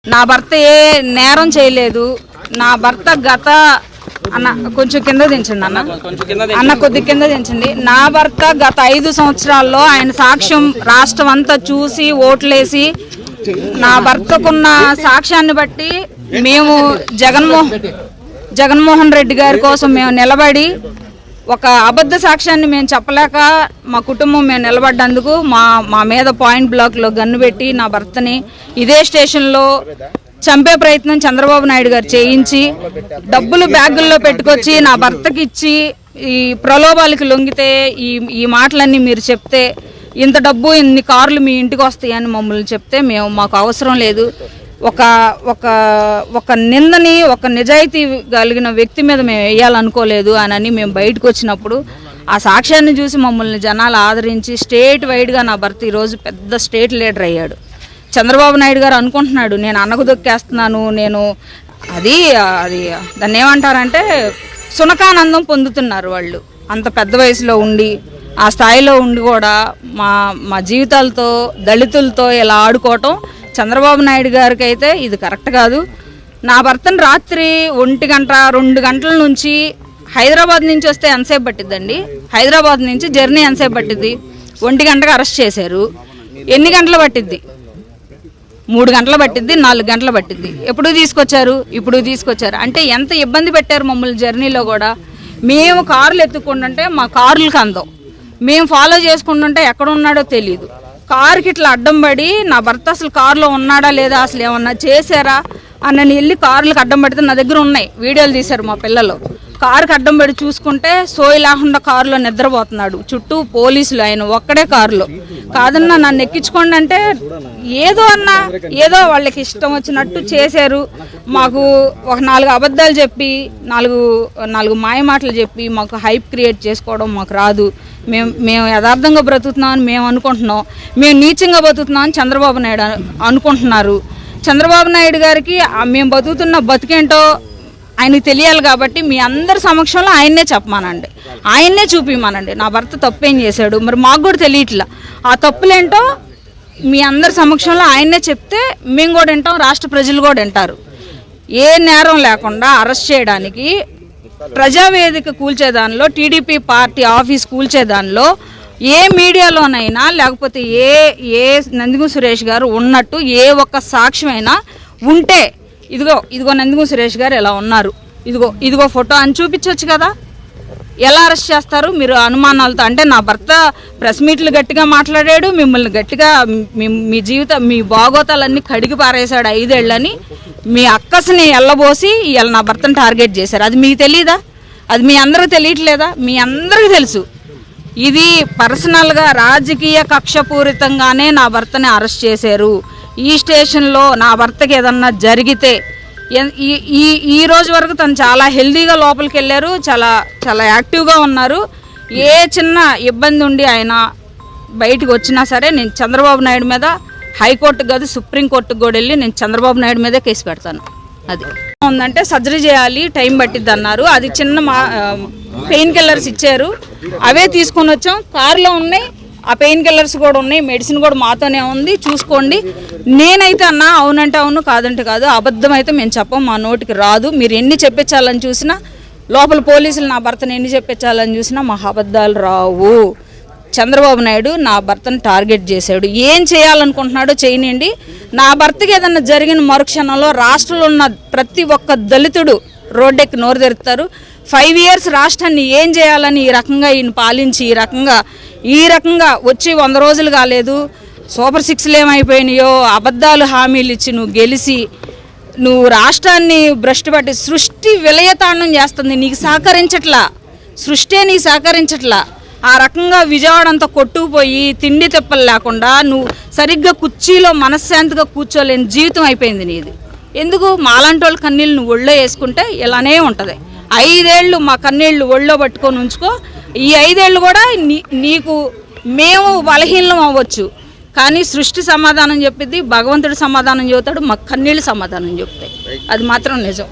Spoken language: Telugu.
నా భర్త ఏ నేరం చేయలేదు. నా భర్త గత అన్న కొంచెం కింద దించండి అన్న కొద్ది కింద దించండి. నా భర్త గత 5 సంవత్సరాల్లో ఆయన సాక్ష్యం రాష్ట్రం అంతా చూసి ఓట్లేసి నా భర్తకున్న సాక్ష్యాన్ని బట్టి మేము జగన్మోహన్ రెడ్డి గారి కోసం మేము నిలబడి ఒక అబద్ధ సాక్ష్యాన్ని మేము చెప్పలేక మా కుటుంబం మేము నిలబడ్డందుకు మా మీద పాయింట్ బ్లాక్లో గన్ను పెట్టి నా భర్తని ఇదే స్టేషన్లో చంపే ప్రయత్నం చంద్రబాబు నాయుడు గారు చేయించి డబ్బులు బ్యాగుల్లో పెట్టుకొచ్చి నా భర్తకి ఇచ్చి ఈ ప్రలోభాలకి లొంగితే ఈ మాటలన్నీ మీరు చెప్తే ఇంత డబ్బు ఇన్ని కార్లు మీ ఇంటికి వస్తాయని మమ్మల్ని చెప్తే మాకు అవసరం లేదు. ఒక నిందని ఒక నిజాయితీ కలిగిన వ్యక్తి మీద మేము వేయాలనుకోలేదు అని మేము బయటకు వచ్చినప్పుడు ఆ సాక్ష్యాన్ని చూసి మమ్మల్ని జనాలు ఆదరించి స్టేట్ వైడ్గా నా భర్త ఈరోజు పెద్ద స్టేట్ లీడర్ అయ్యాడు. చంద్రబాబు నాయుడు గారు అనుకుంటున్నాడు నేను అన్నకు దొక్కేస్తున్నాను, నేను అది దాన్ని ఏమంటారంటే సునకానందం పొందుతున్నారు వాళ్ళు. అంత పెద్ద వయసులో ఉండి ఆ స్థాయిలో ఉండి కూడా మా జీవితాలతో దళితులతో ఇలా ఆడుకోవటం చంద్రబాబు నాయుడు గారికి అయితే ఇది కరెక్ట్ కాదు. నా భర్తను రాత్రి 1 గంట 2 గంటల నుంచి హైదరాబాద్ నుంచి వస్తే ఎంతసేపు పట్టిద్దండి? హైదరాబాద్ నుంచి జర్నీ ఎంతసేపు పట్టిద్ది? 1 గంటకు అరెస్ట్ చేశారు. ఎన్ని గంటలు పట్టిద్ది? 3 గంటలు పట్టిద్ది, 4 గంటలు పట్టిద్ది. ఎప్పుడు తీసుకొచ్చారు? ఇప్పుడు తీసుకొచ్చారు. అంటే ఎంత ఇబ్బంది పెట్టారు మమ్మల్ని జర్నీలో కూడా. మేము కార్లు ఎత్తుకుంటుంటే మా కార్లకు అందం, మేము ఫాలో చేసుకుంటుంటే ఎక్కడ ఉన్నాడో తెలియదు. కారుకి ఇట్లా అడ్డం పడి నా భర్త అసలు కారులో ఉన్నాడా లేదా, అసలు ఏమన్నా చేశారా అన్నని వెళ్ళి కారులకు అడ్డం పడితే నా దగ్గర ఉన్నాయి, వీడియోలు తీశారు మా పిల్లలు. కారుకి అడ్డం పడి చూసుకుంటే సోయి లేకుండా కారులో నిద్రపోతున్నాడు, చుట్టూ పోలీసులు, ఆయన ఒక్కడే కారులో. కాదన్నా నన్ను ఎక్కించుకోండి అంటే ఏదో వాళ్ళకి ఇష్టం వచ్చినట్టు చేశారు. మాకు ఒక 4 అబద్ధాలు చెప్పి 4 మాయ మాటలు చెప్పి మాకు హైప్ క్రియేట్ చేసుకోవడం మాకు రాదు. మేము యథార్థంగా బ్రతుకుతున్నామని మేము అనుకుంటున్నాం, మేము నీచంగా బతుకుతున్నామని చంద్రబాబు నాయుడు అనుకుంటున్నారు. చంద్రబాబు నాయుడు గారికి మేము బతుకుతున్న బతికేంటో ఆయనకి తెలియాలి కాబట్టి మీ అందరి సమక్షంలో ఆయన్నే చెప్పమానండి, ఆయన్నే చూపిమానండి నా భర్త తప్పేం చేశాడు. మరి మాకు కూడా తెలియట్లా ఆ తప్పులేంటో మీ అందరి సమక్షంలో ఆయన్నే చెప్తే మేము కూడా వింటాం, రాష్ట్ర ప్రజలు కూడా వింటారు. ఏ నేరం లేకుండా అరెస్ట్ చేయడానికి ప్రజావేదిక కూల్చేదానిలో, టీడీపీ పార్టీ ఆఫీస్ కూల్చేదానిలో ఏ మీడియాలోనైనా లేకపోతే ఏ నందిగు సురేష్ గారు ఉన్నట్టు ఏ ఒక్క సాక్ష్యమైనా ఉంటే ఇదిగో నందిగు సురేష్ గారు ఎలా ఉన్నారు, ఇదిగో ఫోటో అని చూపించవచ్చు కదా. ఎలా అరెస్ట్ చేస్తారు మీరు అనుమానాలతో? అంటే నా భర్త ప్రెస్ మీట్లు గట్టిగా మాట్లాడాడు, మిమ్మల్ని గట్టిగా మీ బాగోతాలన్నీ కడిగి పారేశాడు 5 ఏళ్ళని మీ అక్కస్ని ఎల్లబోసి ఇలా నా భర్తను టార్గెట్ చేశారు. అది మీకు తెలియదా? అది మీ అందరికీ తెలియట్లేదా? మీ అందరికీ తెలుసు. ఇది పర్సనల్గా రాజకీయ కక్షపూరితంగానే నా భర్తని అరెస్ట్ చేశారు. ఈ స్టేషన్లో నా భర్తకి ఏదన్నా జరిగితే ఈ రోజు వరకు తను చాలా హెల్దీగా లోపలికి వెళ్ళారు, చాలా యాక్టివ్గా ఉన్నారు. ఏ చిన్న ఇబ్బంది ఉండి ఆయన బయటకు వచ్చినా సరే నేను చంద్రబాబు నాయుడు మీద హైకోర్టుకు కాదు సుప్రీంకోర్టుకు కూడా వెళ్ళి నేను చంద్రబాబు నాయుడు మీదే కేసు పెడతాను. అది ఉందంటే సర్జరీ చేయాలి, టైం పట్టిద్ది అన్నారు. అది చిన్న పెయిన్ కిల్లర్స్ ఇచ్చారు, అవే తీసుకొని వచ్చాం. కారులో ఉన్నాయి, ఆ పెయిన్ కిల్లర్స్ కూడా ఉన్నాయి, మెడిసిన్ కూడా మాతోనే ఉంది, చూసుకోండి. నేనైతే అవునంటే అవును, కాదంటే కాదు, అబద్ధం అయితే మేము చెప్పం, మా నోటికి రాదు. మీరు ఎన్ని చెప్పించాలని చూసినా, లోపల పోలీసులు నా భర్తను ఎన్ని చెప్పించాలని చూసినా మా అబద్ధాలు రావు. చంద్రబాబు నాయుడు నా భర్తను టార్గెట్ చేశాడు, ఏం చేయాలనుకుంటున్నాడో చేయనండి. నా భర్తకి ఏదన్నా జరిగిన మరుక్షణంలో రాష్ట్రంలో ఉన్న ప్రతి ఒక్క దళితుడు రోడ్డెక్కి నోరు తెరుతారు. 5 years రాష్ట్రాన్ని ఏం చేయాలని ఈ రకంగా ఈయన పాలించి ఈ రకంగా వచ్చి 100 రోజులు కాలేదు, సూపర్ 6లు ఏమైపోయినాయో అబద్ధాలు హామీలు ఇచ్చి నువ్వు గెలిచి నువ్వు రాష్ట్రాన్ని భ్రష్టు పట్టి సృష్టి విలయతాండం చేస్తుంది, నీకు సహకరించట్లా, సృష్టి నీకు సహకరించట్లా. ఆ రకంగా విజయవాడ అంతా కొట్టుకుపోయి తిండి తిప్పలు లేకుండా నువ్వు సరిగ్గా కుర్చీలో మనశ్శాంతిగా కూర్చోలేని జీవితం అయిపోయింది నీది. ఎందుకు మాలాంటి వాళ్ళ కన్నీళ్ళు నువ్వు ఒళ్ళో వేసుకుంటే ఇలానే ఉంటుంది. 5 ఏళ్ళు మా కన్నీళ్ళు ఒళ్ళో పట్టుకొని ఉంచుకో. ఈ 5 ఏళ్ళు కూడా నీకు మేము బలహీనం అవ్వచ్చు, కానీ సృష్టి సమాధానం చెప్పిద్ది, భగవంతుడు సమాధానం చెబుతాడు, మా కన్నీళ్ళు సమాధానం చెప్తాయి. అది మాత్రం నిజం.